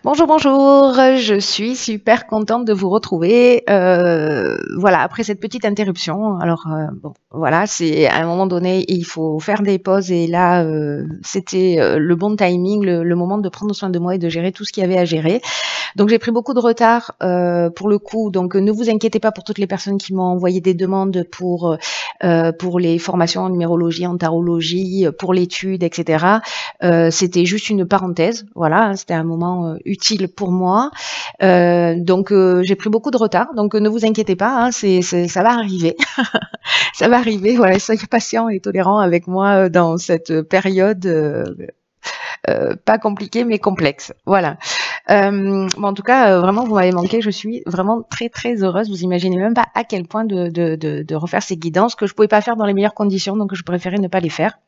Bonjour, bonjour, je suis super contente de vous retrouver. Voilà, après cette petite interruption. Alors, bon, voilà, c'est à un moment donné, il faut faire des pauses et là, c'était le bon timing, le moment de prendre soin de moi et de gérer tout ce qu'il y avait à gérer. Donc, j'ai pris beaucoup de retard pour le coup. Donc, ne vous inquiétez pas pour toutes les personnes qui m'ont envoyé des demandes pour les formations en numérologie, en tarologie, pour l'étude, etc. C'était juste une parenthèse. Voilà, hein, c'était un moment utile pour moi. Donc j'ai pris beaucoup de retard. Donc ne vous inquiétez pas, hein, ça va arriver. Ça va arriver. Voilà, soyez patient et tolérant avec moi dans cette période pas compliquée mais complexe. Voilà. Bon, en tout cas, vraiment, vous m'avez manqué. Je suis vraiment très très heureuse. Vous imaginez même pas à quel point de refaire ces guidances que je pouvais pas faire dans les meilleures conditions, donc je préférais ne pas les faire.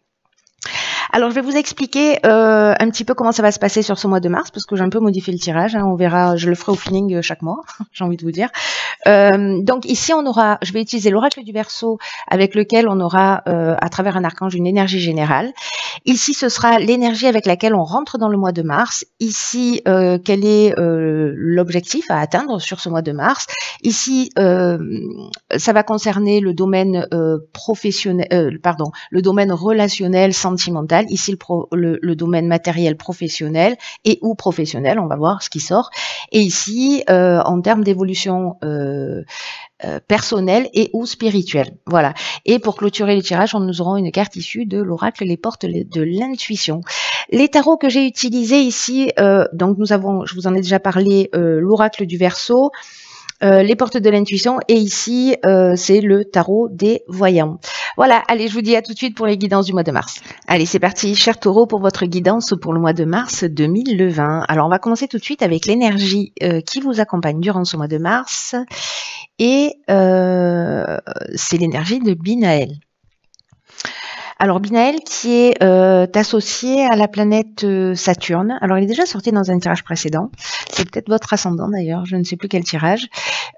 Alors, je vais vous expliquer un petit peu comment ça va se passer sur ce mois de mars, parce que j'ai un peu modifié le tirage. Hein, on verra, je le ferai au feeling chaque mois, j'ai envie de vous dire. Donc ici, je vais utiliser l'oracle du Verseau, avec lequel on aura, à travers un archange, une énergie générale. Ici, ce sera l'énergie avec laquelle on rentre dans le mois de mars. Ici, quel est l'objectif à atteindre sur ce mois de mars. Ici, ça va concerner le domaine professionnel, le domaine relationnel, sentimental. Ici, le domaine matériel professionnel et ou professionnel. On va voir ce qui sort. Et ici, en termes d'évolution personnelle et ou spirituelle. Voilà. Et pour clôturer les tirages, nous aurons une carte issue de l'oracle Les Portes de l'Intuition. Les tarots que j'ai utilisés ici, donc je vous en ai déjà parlé, l'oracle du Verseau, les portes de l'intuition, et ici c'est le tarot des voyants. Voilà, allez, je vous dis à tout de suite pour les guidances du mois de mars. Allez, c'est parti, cher taureau, pour votre guidance pour le mois de mars 2020. Alors, on va commencer tout de suite avec l'énergie qui vous accompagne durant ce mois de mars, et c'est l'énergie de Binaël. Alors, Binaël qui est associé à la planète Saturne. Alors, il est déjà sorti dans un tirage précédent. C'est peut-être votre ascendant d'ailleurs, je ne sais plus quel tirage,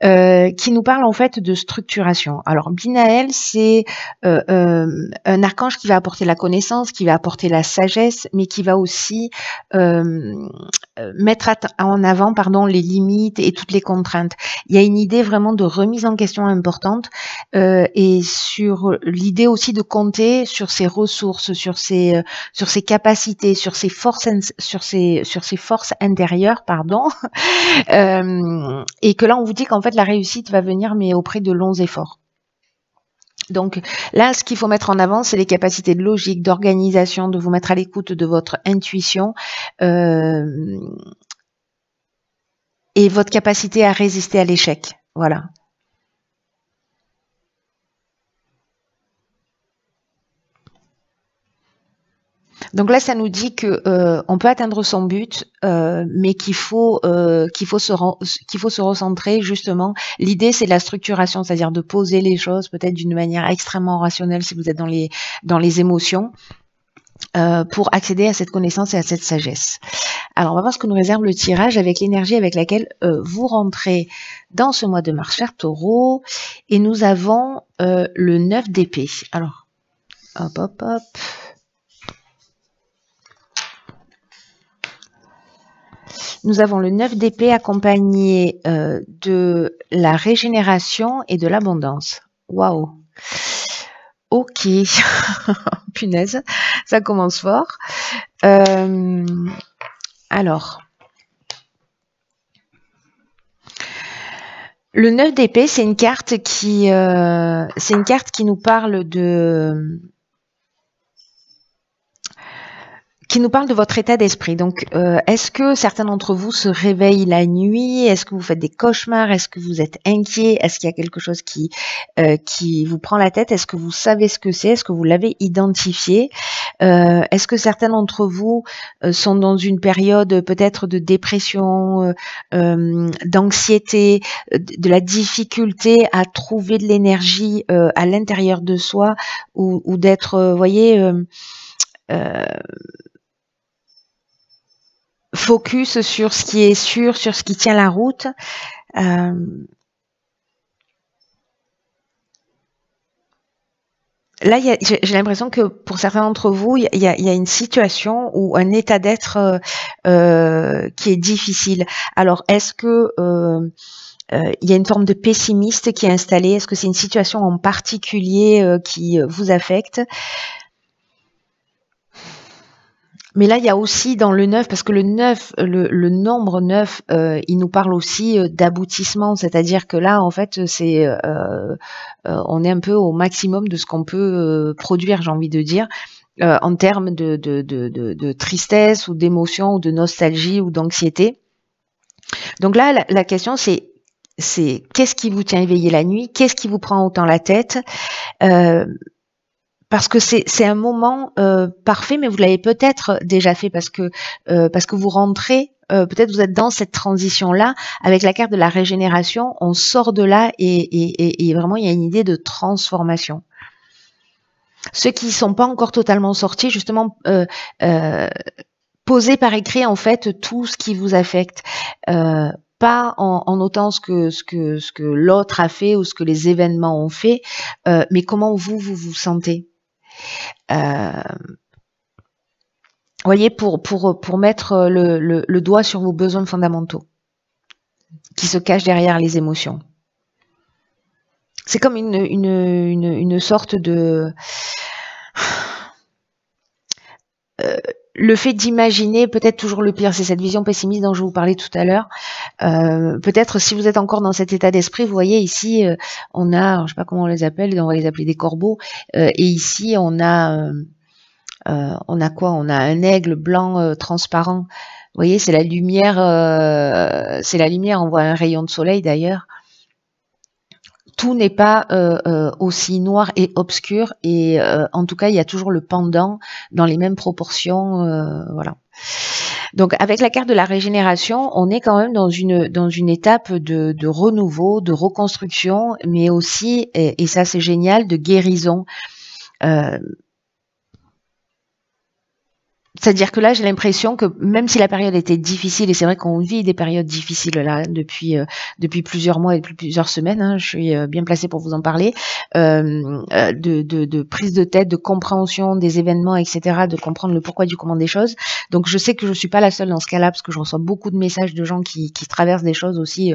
qui nous parle en fait de structuration. Alors, Binaël, c'est un archange qui va apporter la connaissance, qui va apporter la sagesse, mais qui va aussi mettre en avant les limites et toutes les contraintes. Il y a une idée vraiment de remise en question importante et sur l'idée aussi de compter sur ses ressources, sur ses capacités, sur ses forces intérieures, et que là on vous dit qu'en fait la réussite va venir mais auprès de longs efforts. Donc là, ce qu'il faut mettre en avant, c'est les capacités de logique, d'organisation, de vous mettre à l'écoute de votre intuition et votre capacité à résister à l'échec. Voilà. Donc là, ça nous dit que on peut atteindre son but, mais qu'il faut se recentrer justement. L'idée, c'est la structuration, c'est-à-dire de poser les choses peut-être d'une manière extrêmement rationnelle si vous êtes dans les émotions, pour accéder à cette connaissance et à cette sagesse. Alors, on va voir ce que nous réserve le tirage avec l'énergie avec laquelle vous rentrez dans ce mois de mars, cher taureau. Et nous avons le 9 d'épée. Alors, hop, hop, hop. Nous avons le 9 d'épée accompagné de la régénération et de l'abondance. Waouh! Ok, punaise, ça commence fort. Alors, le 9 d'épée, c'est une carte qui nous parle de votre état d'esprit. Donc, est-ce que certains d'entre vous se réveillent la nuit? Est-ce que vous faites des cauchemars? Est-ce que vous êtes inquiet? Est-ce qu'il y a quelque chose qui vous prend la tête? Est-ce que vous savez ce que c'est? Est-ce que vous l'avez identifié? Est-ce que certains d'entre vous sont dans une période peut-être de dépression, d'anxiété, de la difficulté à trouver de l'énergie à l'intérieur de soi, ou d'être, focus sur ce qui est sûr, sur ce qui tient la route. là, j'ai l'impression que pour certains d'entre vous, il y a une situation ou un état d'être qui est difficile. Alors, est-ce que il y a une forme de pessimiste qui est installée? Est-ce que c'est une situation en particulier qui vous affecte? Mais là, il y a aussi dans le 9, parce que le 9, le nombre 9, il nous parle aussi d'aboutissement, c'est-à-dire que là, en fait, on est un peu au maximum de ce qu'on peut produire, j'ai envie de dire, en termes de tristesse ou d'émotion ou de nostalgie ou d'anxiété. Donc là, la question, c'est qu'est-ce qui vous tient éveillé la nuit? Qu'est-ce qui vous prend autant la tête? Parce que c'est un moment parfait, mais vous l'avez peut-être déjà fait parce que vous rentrez, peut-être vous êtes dans cette transition-là, avec la carte de la régénération, on sort de là et vraiment il y a une idée de transformation. Ceux qui ne sont pas encore totalement sortis, justement, posez par écrit en fait tout ce qui vous affecte. Pas en notant ce que l'autre a fait ou ce que les événements ont fait, mais comment vous sentez. Voyez, pour mettre le doigt sur vos besoins fondamentaux qui se cachent derrière les émotions. C'est comme une sorte de... le fait d'imaginer peut-être toujours le pire, c'est cette vision pessimiste dont je vous parlais tout à l'heure. Peut-être si vous êtes encore dans cet état d'esprit, vous voyez ici, on a, je sais pas comment on les appelle, on va les appeler des corbeaux, et ici on a quoi? On a un aigle blanc transparent. Vous voyez, c'est la lumière, on voit un rayon de soleil d'ailleurs. Tout n'est pas aussi noir et obscur, et en tout cas, il y a toujours le pendant dans les mêmes proportions, voilà. Donc, avec la carte de la régénération, on est quand même dans une étape de renouveau, de reconstruction, mais aussi, et ça c'est génial, de guérison. C'est-à-dire que là, j'ai l'impression que même si la période était difficile, et c'est vrai qu'on vit des périodes difficiles là depuis plusieurs mois et depuis plusieurs semaines, hein, je suis bien placée pour vous en parler, de prise de tête, de compréhension des événements, etc., de comprendre le pourquoi du comment des choses. Donc je sais que je suis pas la seule dans ce cas-là, parce que je reçois beaucoup de messages de gens qui traversent des choses aussi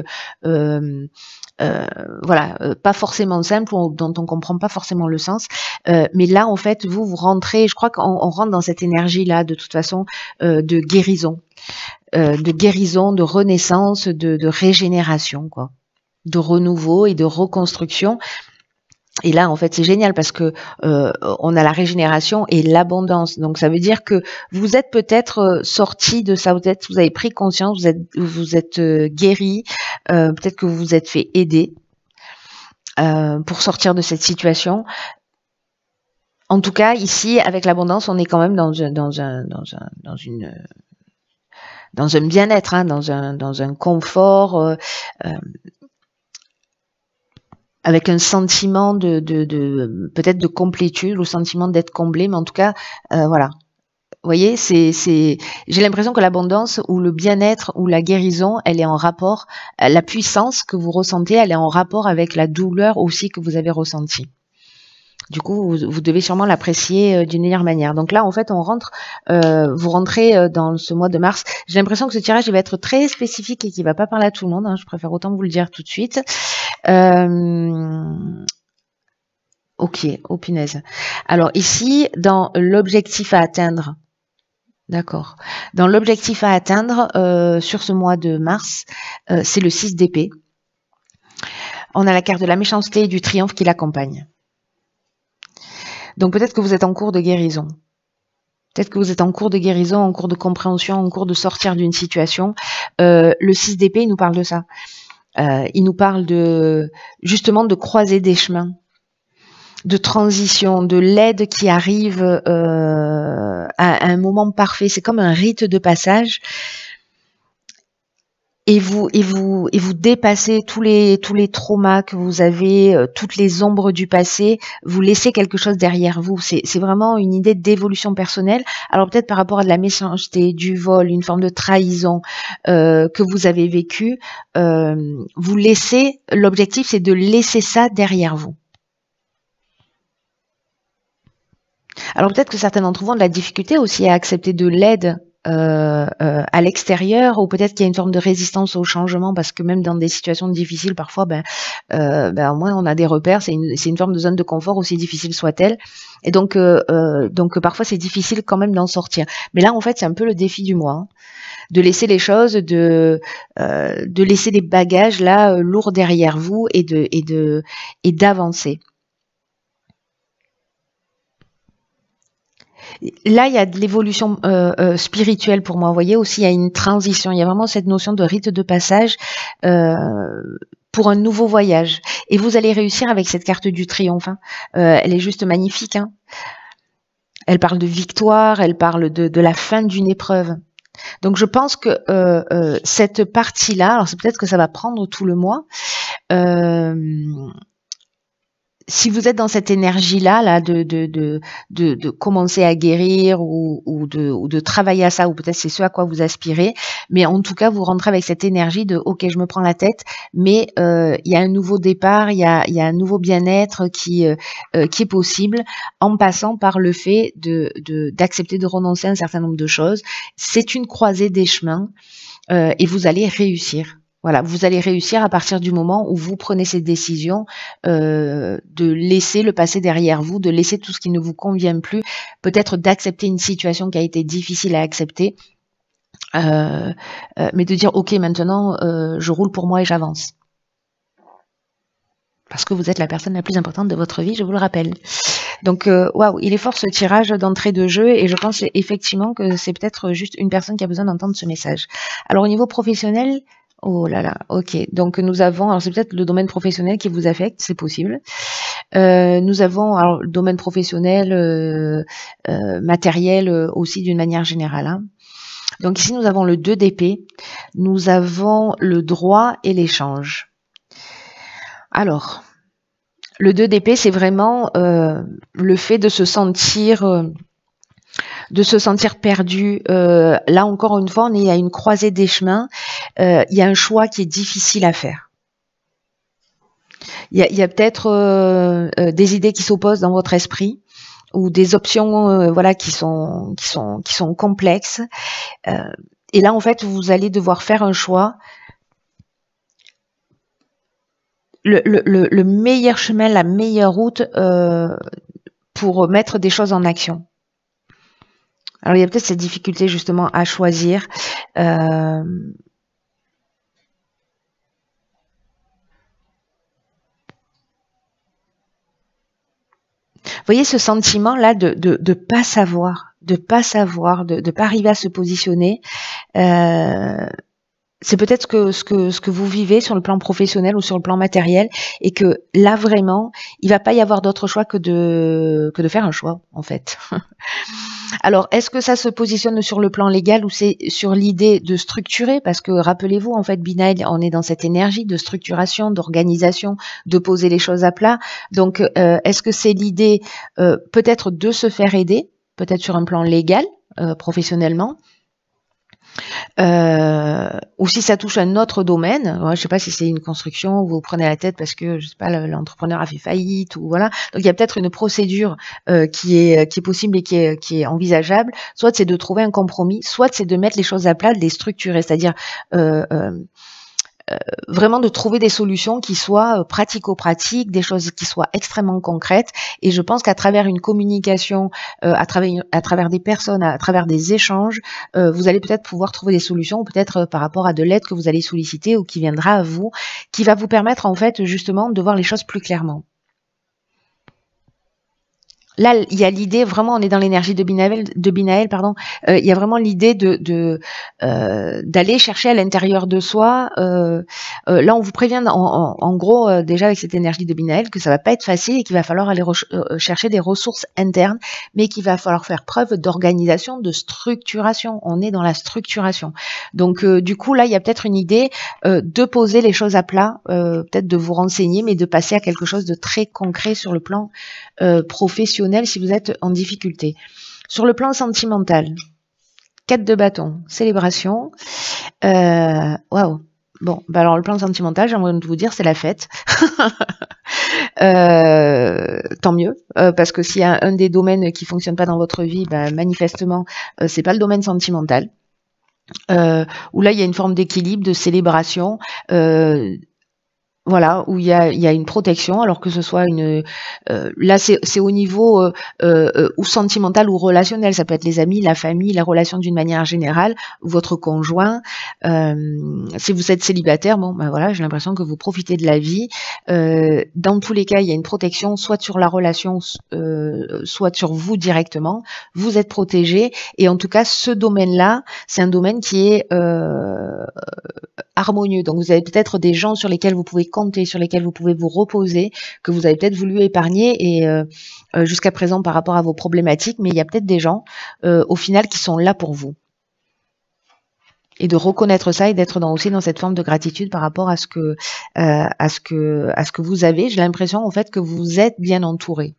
voilà, pas forcément simple, dont on comprend pas forcément le sens, mais là en fait vous rentrez, je crois qu'on rentre dans cette énergie là de toute façon de guérison, de renaissance, de régénération, quoi, de renouveau et de reconstruction. Et là, en fait, c'est génial parce que on a la régénération et l'abondance. Donc, ça veut dire que vous êtes peut-être sorti de ça, vous avez pris conscience, vous êtes guéri, peut-être que vous vous êtes fait aider pour sortir de cette situation. En tout cas, ici, avec l'abondance, on est quand même dans un bien-être, hein, dans un confort. Avec un sentiment de peut-être de complétude, le sentiment d'être comblé, mais en tout cas, voilà. Vous voyez, j'ai l'impression que l'abondance ou le bien-être ou la guérison, elle est en rapport, la puissance que vous ressentez, elle est en rapport avec la douleur aussi que vous avez ressentie. Du coup, vous devez sûrement l'apprécier d'une meilleure manière. Donc là, en fait, vous rentrez dans ce mois de mars. J'ai l'impression que ce tirage il va être très spécifique et qu'il va pas parler à tout le monde, hein. Je préfère autant vous le dire tout de suite. Ok, oh punaise. Alors ici, dans l'objectif à atteindre, d'accord. Dans l'objectif à atteindre sur ce mois de mars, c'est le 6 d'épée. On a la carte de la méchanceté et du triomphe qui l'accompagne. Donc peut-être que vous êtes en cours de guérison. Peut-être que vous êtes en cours de guérison, en cours de compréhension, en cours de sortir d'une situation. Le 6 d'épée, il nous parle de ça. Il nous parle justement de croiser des chemins, de transition, de l'aide qui arrive à un moment parfait. C'est comme un rite de passage. Et vous dépassez tous les traumas que vous avez, toutes les ombres du passé, vous laissez quelque chose derrière vous. C'est vraiment une idée d'évolution personnelle. Alors peut-être par rapport à de la méchanceté, du vol, une forme de trahison que vous avez vécu, vous laissez, l'objectif c'est de laisser ça derrière vous. Alors peut-être que certains d'entre vous ont de la difficulté aussi à accepter de l'aide à l'extérieur, ou peut-être qu'il y a une forme de résistance au changement, parce que même dans des situations difficiles, parfois, au moins on a des repères, c'est une forme de zone de confort, aussi difficile soit-elle, et donc parfois c'est difficile quand même d'en sortir. Mais là, en fait, c'est un peu le défi du mois, hein, de laisser les choses, de laisser les bagages là lourds derrière vous et d'avancer. Là, il y a de l'évolution spirituelle pour moi. Vous voyez, aussi, il y a une transition. Il y a vraiment cette notion de rite de passage pour un nouveau voyage. Et vous allez réussir avec cette carte du triomphe, hein. Elle est juste magnifique, hein. Elle parle de victoire, elle parle de la fin d'une épreuve. Donc, je pense que cette partie-là, alors c'est peut-être que ça va prendre tout le mois, si vous êtes dans cette énergie-là, là, de commencer à guérir ou de travailler à ça, ou peut-être c'est ce à quoi vous aspirez, mais en tout cas, vous rentrez avec cette énergie de OK, je me prends la tête, mais il y a un nouveau départ, il y a un nouveau bien-être qui est possible en passant par le fait d'accepter de renoncer à un certain nombre de choses. C'est une croisée des chemins et vous allez réussir. Voilà, vous allez réussir à partir du moment où vous prenez cette décision de laisser le passé derrière vous, de laisser tout ce qui ne vous convient plus, peut-être d'accepter une situation qui a été difficile à accepter, mais de dire OK, maintenant je roule pour moi et j'avance. Parce que vous êtes la personne la plus importante de votre vie, je vous le rappelle. Donc, waouh, il est fort ce tirage d'entrée de jeu, et je pense effectivement que c'est peut-être juste une personne qui a besoin d'entendre ce message. Alors, au niveau professionnel, oh là là, ok. Donc nous avons, alors c'est peut-être le domaine professionnel qui vous affecte, c'est possible. Nous avons alors le domaine professionnel, matériel aussi d'une manière générale, hein. Donc ici nous avons le 2 d'épée, nous avons le droit et l'échange. Alors, le 2 d'épée, c'est vraiment le fait de se sentir perdu. Là encore une fois, on est à une croisée des chemins. Il y a un choix qui est difficile à faire. Il y a peut-être des idées qui s'opposent dans votre esprit, ou des options voilà, qui sont complexes. Et là, en fait, vous allez devoir faire un choix. Le meilleur chemin, la meilleure route pour mettre des choses en action. Alors, il y a peut-être cette difficulté justement à choisir. Vous voyez ce sentiment-là de pas savoir, de pas arriver à se positionner. C'est peut-être ce que vous vivez sur le plan professionnel ou sur le plan matériel, et que là vraiment, il va pas y avoir d'autre choix que de faire un choix en fait. Alors, est-ce que ça se positionne sur le plan légal, ou c'est sur l'idée de structurer? Parce que rappelez-vous, en fait, Binaël, on est dans cette énergie de structuration, d'organisation, de poser les choses à plat. Donc, est-ce que c'est l'idée peut-être de se faire aider, peut-être sur un plan légal, professionnellement, ou si ça touche un autre domaine, je ne sais pas si c'est une construction où vous prenez la tête parce que je sais pas, l'entrepreneur a fait faillite, ou voilà. Donc il y a peut-être une procédure qui est possible et qui est envisageable. Soit c'est de trouver un compromis, soit c'est de mettre les choses à plat, de les structurer, c'est-à-dire vraiment de trouver des solutions qui soient pratico-pratiques, des choses qui soient extrêmement concrètes. Et je pense qu'à travers une communication, à travers des personnes, à travers des échanges, vous allez peut-être pouvoir trouver des solutions, ou peut-être par rapport à de l'aide que vous allez solliciter ou qui viendra à vous, qui va vous permettre en fait justement de voir les choses plus clairement. Là, il y a l'idée, vraiment, on est dans l'énergie de Binaël, pardon. Il y a vraiment l'idée d'aller chercher à l'intérieur de soi. Là, on vous prévient, en gros, déjà avec cette énergie de Binaël, que ça va pas être facile et qu'il va falloir aller chercher des ressources internes, mais qu'il va falloir faire preuve d'organisation, de structuration. On est dans la structuration. Donc, du coup, là, il y a peut-être une idée de poser les choses à plat, peut-être de vous renseigner, mais de passer à quelque chose de très concret sur le plan professionnel si vous êtes en difficulté. Sur le plan sentimental, 4 de bâton, célébration. Waouh. Bon, alors le plan sentimental, j'ai envie de vous dire, c'est la fête. Tant mieux, parce que s'il y a un des domaines qui fonctionne pas dans votre vie, bah, manifestement, c'est pas le domaine sentimental. Où là, il y a une forme d'équilibre, de célébration. Voilà, où il y a une protection, alors que ce soit là c'est au niveau ou sentimental ou relationnel, ça peut être les amis, la famille, la relation d'une manière générale, votre conjoint. Si vous êtes célibataire, bon ben voilà, j'ai l'impression que vous profitez de la vie. Dans tous les cas, il y a une protection, soit sur la relation, soit sur vous directement. Vous êtes protégé, et en tout cas, ce domaine-là, c'est un domaine qui est harmonieux. Donc vous avez peut-être des gens sur lesquels vous pouvez compter, sur lesquels vous pouvez vous reposer, que vous avez peut-être voulu épargner et jusqu'à présent par rapport à vos problématiques, mais il y a peut-être des gens au final qui sont là pour vous. Et de reconnaître ça et d'être aussi dans cette forme de gratitude par rapport à ce que vous avez. J'ai l'impression en fait que vous êtes bien entouré.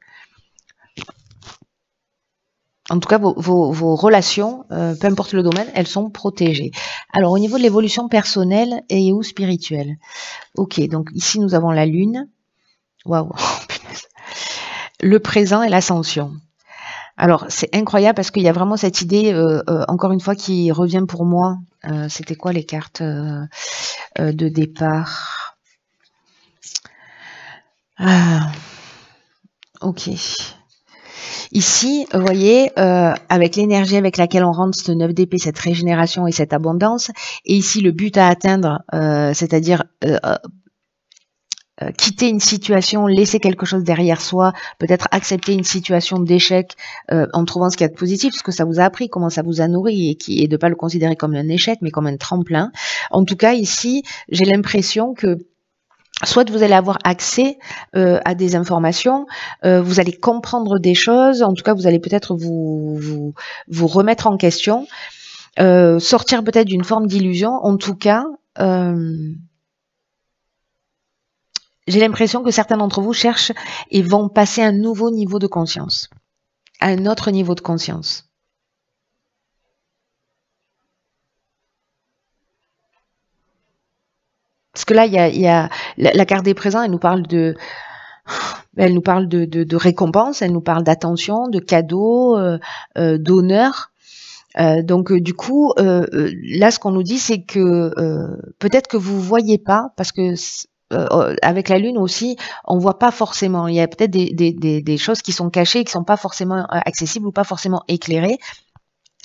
En tout cas, vos relations, peu importe le domaine, elles sont protégées. Alors, au niveau de l'évolution personnelle et ou spirituelle. Ok, donc ici, nous avons la Lune. Waouh, le présent et l'ascension. Alors, c'est incroyable parce qu'il y a vraiment cette idée, encore une fois, qui revient pour moi. C'était quoi les cartes de départ? Ok. Ici, vous voyez, avec l'énergie avec laquelle on rentre ce 9 d'épée, cette régénération et cette abondance, et ici le but à atteindre, c'est-à-dire quitter une situation, laisser quelque chose derrière soi, peut-être accepter une situation d'échec en trouvant ce qu'il y a de positif, ce que ça vous a appris, comment ça vous a nourri, et de ne pas le considérer comme un échec, mais comme un tremplin. En tout cas, ici, j'ai l'impression que soit vous allez avoir accès à des informations, vous allez comprendre des choses, en tout cas vous allez peut-être vous remettre en question, sortir peut-être d'une forme d'illusion. En tout cas, j'ai l'impression que certains d'entre vous cherchent et vont passer un nouveau niveau de conscience, un autre niveau de conscience. Parce que là, il y a la carte des présents, elle nous parle de récompense, elle nous parle d'attention, de cadeaux, d'honneur. Donc du coup, là, ce qu'on nous dit, c'est que peut-être que vous voyez pas, parce que avec la Lune aussi, on voit pas forcément. Il y a peut-être des choses qui sont cachées, qui sont pas forcément accessibles ou pas forcément éclairées.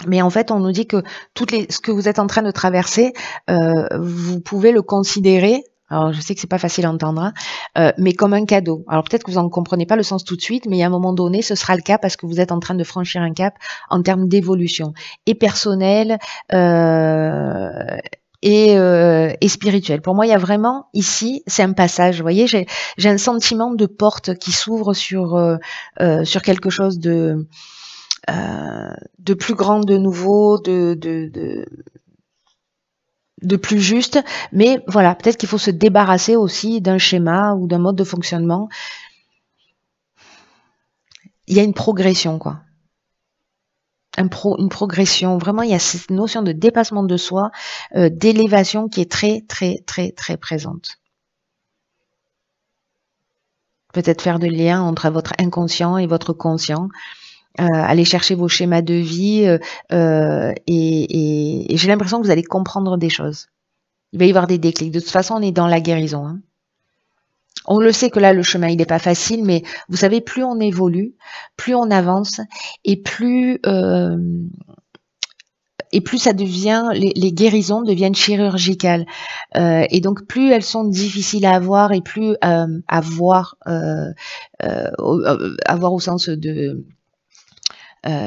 Mais en fait, on nous dit que ce que vous êtes en train de traverser, vous pouvez le considérer. Alors, je sais que c'est pas facile à entendre, hein, mais comme un cadeau. Alors, peut-être que vous en comprenez pas le sens tout de suite, mais à un moment donné, ce sera le cas parce que vous êtes en train de franchir un cap en termes d'évolution et personnelle et spirituelle. Pour moi, il y a vraiment ici, c'est un passage. Vous voyez, j'ai un sentiment de porte qui s'ouvre sur quelque chose de plus grand, de nouveau, de plus juste, mais voilà, peut-être qu'il faut se débarrasser aussi d'un schéma ou d'un mode de fonctionnement. Il y a une progression, quoi. Une progression, vraiment, il y a cette notion de dépassement de soi, d'élévation qui est très, très, très, très présente. Peut-être faire de lien entre votre inconscient et votre conscient. Aller chercher vos schémas de vie et j'ai l'impression que vous allez comprendre des choses. Il va y avoir des déclics. De toute façon, on est dans la guérison. Hein. On le sait que là, le chemin, il n'est pas facile, mais vous savez, plus on évolue, plus on avance et plus ça devient, les guérisons deviennent chirurgicales. Et donc, plus elles sont difficiles à avoir et plus avoir au sens de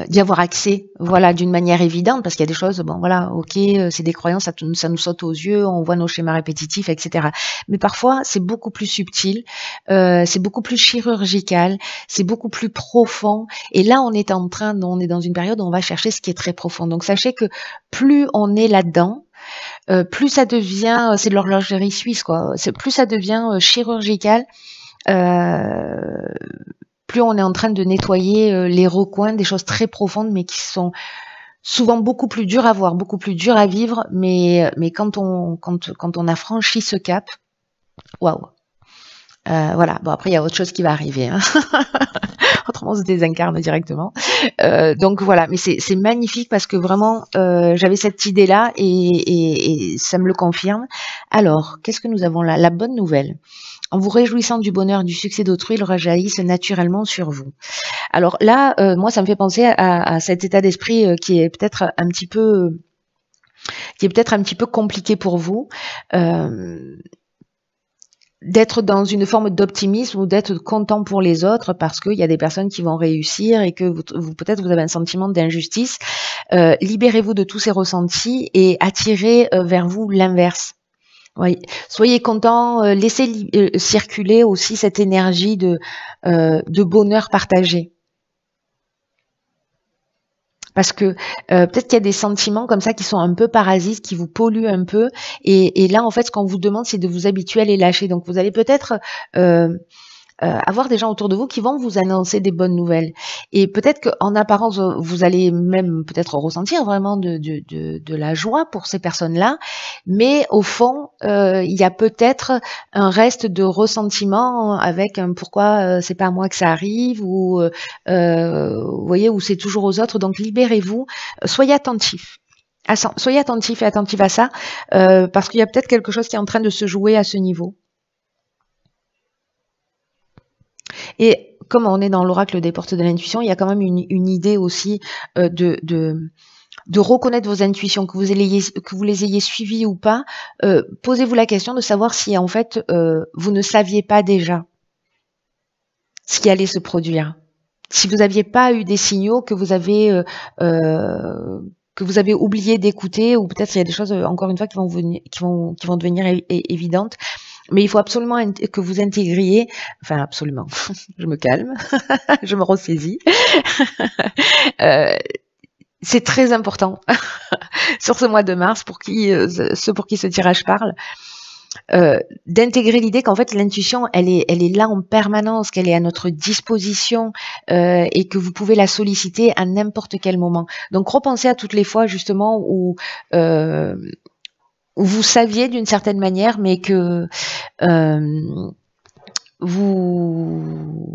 d'y avoir accès, voilà, d'une manière évidente, parce qu'il y a des choses, bon, voilà, ok, c'est des croyances, ça nous saute aux yeux, on voit nos schémas répétitifs, etc. Mais parfois, c'est beaucoup plus subtil, c'est beaucoup plus chirurgical, c'est beaucoup plus profond. Et là, on est dans une période où on va chercher ce qui est très profond. Donc, sachez que plus on est là-dedans, plus ça devient, c'est de l'horlogerie suisse, quoi. Plus ça devient chirurgical. Plus on est en train de nettoyer les recoins, des choses très profondes, mais qui sont souvent beaucoup plus dures à voir, beaucoup plus dures à vivre, mais quand on a franchi ce cap, waouh, Voilà. Bon, après, il y a autre chose qui va arriver, hein. Autrement, on se désincarne directement. Donc voilà, mais c'est magnifique parce que vraiment, j'avais cette idée-là et ça me le confirme. Alors, qu'est-ce que nous avons là? La bonne nouvelle. En vous réjouissant du bonheur, du succès d'autrui, il rejaillisse naturellement sur vous. Alors là, moi, ça me fait penser à cet état d'esprit qui est peut-être un petit peu compliqué pour vous. D'être dans une forme d'optimisme ou d'être content pour les autres parce qu'il y a des personnes qui vont réussir et que vous peut-être vous avez un sentiment d'injustice. Libérez-vous de tous ces ressentis et attirez vers vous l'inverse. Oui. Soyez content, laissez circuler aussi cette énergie de bonheur partagé. Parce que peut-être qu'il y a des sentiments comme ça qui sont un peu parasites, qui vous polluent un peu. Et là, en fait, ce qu'on vous demande, c'est de vous habituer à les lâcher. Donc, vous allez peut-être avoir des gens autour de vous qui vont vous annoncer des bonnes nouvelles. Et peut-être qu'en apparence, vous allez même peut-être ressentir vraiment de la joie pour ces personnes-là. Mais au fond, il y a peut-être un reste de ressentiment avec un pourquoi c'est pas à moi que ça arrive ou vous voyez, où c'est toujours aux autres. Donc libérez-vous, soyez attentifs. Soyez attentifs et attentifs à ça parce qu'il y a peut-être quelque chose qui est en train de se jouer à ce niveau. Et comme on est dans l'oracle des portes de l'intuition, il y a quand même une idée aussi de reconnaître vos intuitions, que vous les ayez suivies ou pas. Posez-vous la question de savoir si en fait vous ne saviez pas déjà ce qui allait se produire. Si vous n'aviez pas eu des signaux que vous avez oublié d'écouter, ou peut-être il y a des choses encore une fois qui vont devenir évidentes. Mais il faut absolument que vous intégriez, enfin absolument, je me calme, je me ressaisis. C'est très important sur ce mois de mars pour ceux pour qui ce tirage parle, d'intégrer l'idée qu'en fait l'intuition elle est là en permanence, qu'elle est à notre disposition et que vous pouvez la solliciter à n'importe quel moment. Donc repensez à toutes les fois justement où vous saviez d'une certaine manière, mais que vous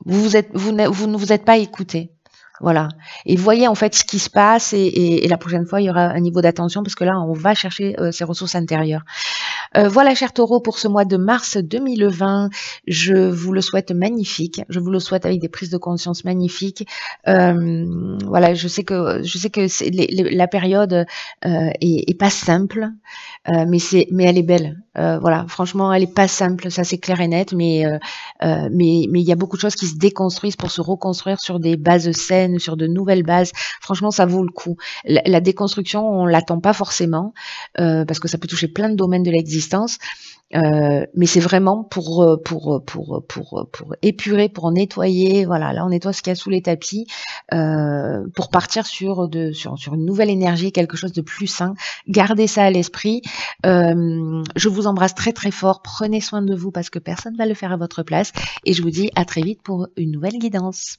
ne vous êtes pas écouté. Voilà. Et voyez en fait ce qui se passe et la prochaine fois, il y aura un niveau d'attention parce que là, on va chercher ces ressources intérieures. Voilà, chers taureaux, pour ce mois de mars 2020. Je vous le souhaite magnifique. Je vous le souhaite avec des prises de conscience magnifiques. Voilà, je sais que la période est pas simple, mais elle est belle. Voilà, franchement, elle est pas simple, ça c'est clair et net, mais il y a beaucoup de choses qui se déconstruisent pour se reconstruire sur des bases saines, sur de nouvelles bases. Franchement, ça vaut le coup. La déconstruction, on l'attend pas forcément parce que ça peut toucher plein de domaines de l'existence. Mais c'est vraiment pour épurer, pour nettoyer. Voilà, là on nettoie ce qu'il y a sous les tapis pour partir sur une nouvelle énergie, quelque chose de plus sain. Gardez ça à l'esprit. Je vous embrasse très très fort. Prenez soin de vous parce que personne ne va le faire à votre place. Et je vous dis à très vite pour une nouvelle guidance.